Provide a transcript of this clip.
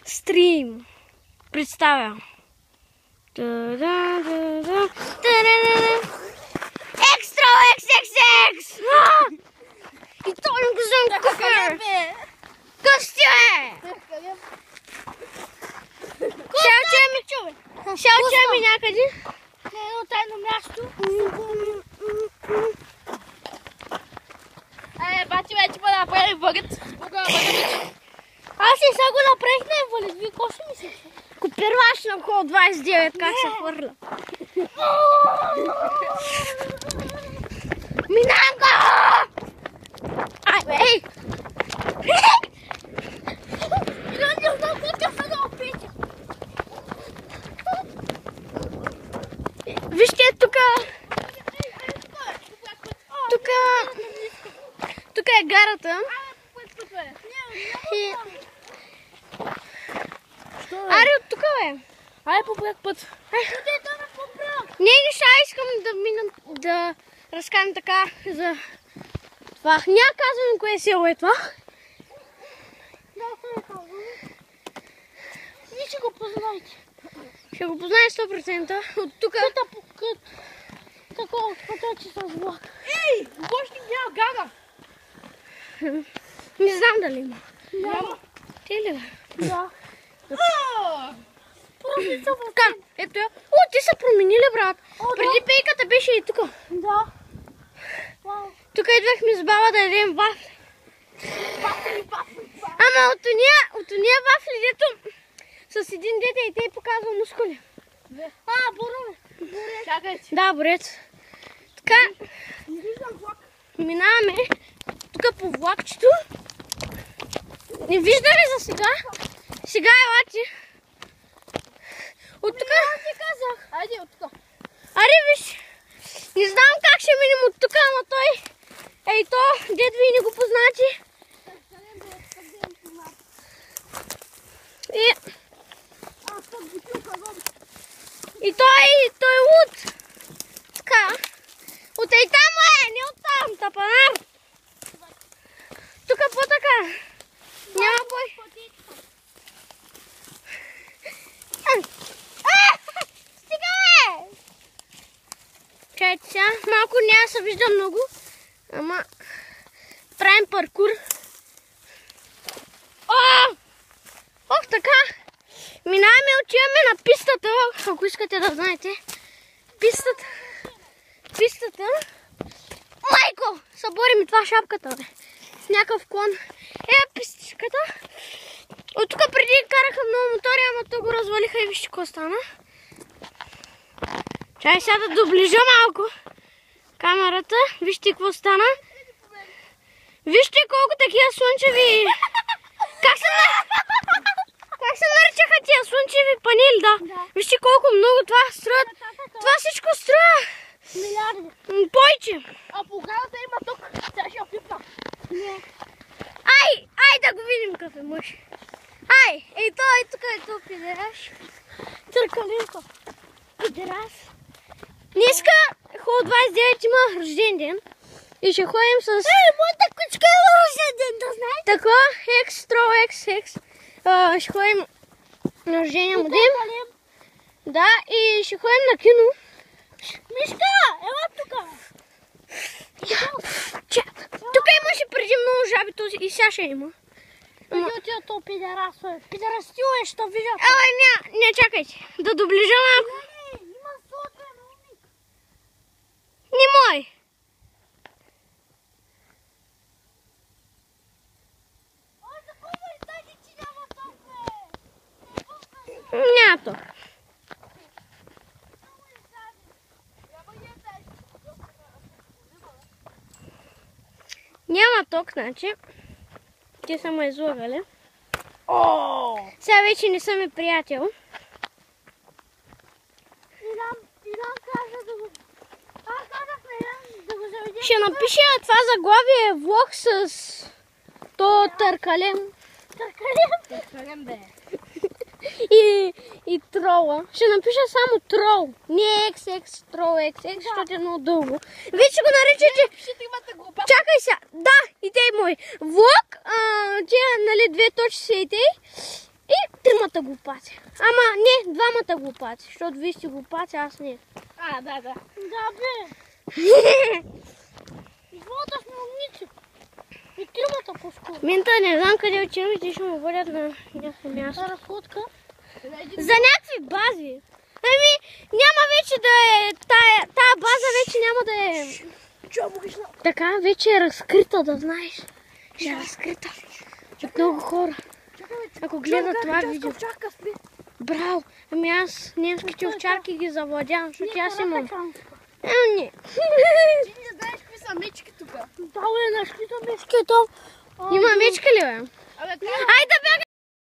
Стрим. Представя. Екстра XXX! И той ми го взем куфер. Късти е! Ще отиваме някъде. Не, едно тайно място. Бати вече па направи бъгът. Аз и сега го направих на инвалид. Вие какво си мислите? Копирваш на около 29, как се хвърля. Минанко! Ай, ей! Не знам какво се да опитя. Вижте тука. Тук е гарата. Аре от тук бе. Ай по пряк път. Не, искам да минам, да разкажем така за това. Няма казвам кое село е това. Вие ще го познаете. Ще го познаеш 100%. От тук. Такова отпътачи с влак. Ей, гощник няма гага. Не знам дали има. Няма. Ти ли бе? Да. Така, ето я. О, ти са променили, брат. Преди пейката беше и тук. Да. Тук идвахме с баба да ядем вафли. Ама от уния вафли, дето с един дете и те показва мускули. Борове. Чакайте. Да, борец. Така, Не виждам влак. минаваме тук по влакчето. Не вижда ли за сега? Сега елате. От тук. Ти казах. Айде от тук. Аре, виж. Не знам как ще минем от тук, ама той. Ей то, дед ви не го познати. И той луд. Така. От ей там е, не от там, тапанар. Тук по-така. Няма бой. Стига е! Чайте сега, малко няма се вижда много, ама правим паркур. Ох, така! Минаваме, отиваме на пистата, ако искате да знаете. Пистата. Майко! Събори ми това шапката, бе. С някакъв клон. Пистичката. От тук преди караха много мотори, ама то го развалиха и вижте какво стана. Чай сега да доближа малко камерата. Вижте какво стана. Вижте колко такива слънчеви... Как се наричаха тия слънчеви панели, да? Вижте колко много това строят. Това всичко струва. Милиарди. Повече. А по гарата има тук. Сега ще опипна. Ай да го видим какъв е мъж. Ей тук е то пидераш. Търкалинко. Пидераш. Днеска хол 29 има рожден ден. И ще ходим с... Моята кучка има рожден ден, да знаете? Така, X. Ще ходим на рождения му ден. Да, и ще ходим на кино. Мишка, ела тука. Тук имаше преди много жаби този и сега ще има. Преди отида то пидерас, бе. Пидерастил е, ще видя. Не, чакайте. Да доближа малко. Има сотен умник. Не мой. Ой, за кого и тази, че няма ток, бе? Няма ток. Няма ток, значи. Те са ме излагали. Сега вече не съм и приятел. Иран каза да го... Аз казах на Иран да го заведем. Ще напиша това заглавие влог с то търкалем. Търкалем, бе. И трола. Ще напиша само трол. Не XX, трол XX, защото е много дълго. Вече го наричате... Чакай сега. Да, и те мой. Влог, тя, нали, 2 точки са и те. И 3 тримата глупаци. Ама не, двамата глупаци, защото вие сте глупаци, аз не. А, да. Да, бе. Двамата сме умници. И тримата по-скоро. Минта не знам къде отивам и те ще му водят на някакво място. За разходка. За някакви бази. Ами, няма вече да е, тая база вече няма да е. Така, вече е разкрита, да знаеш. Ще е разкрита. От много хора. Ако гледат това видео. Браво! Ами аз немските овчарки ги завладявам, защото аз имам. Не. Ти не знаеш какви са мечки тук. Да, бе, нашли са мечки там. Има мечка ли, бе? Абе, Айде да бягаме!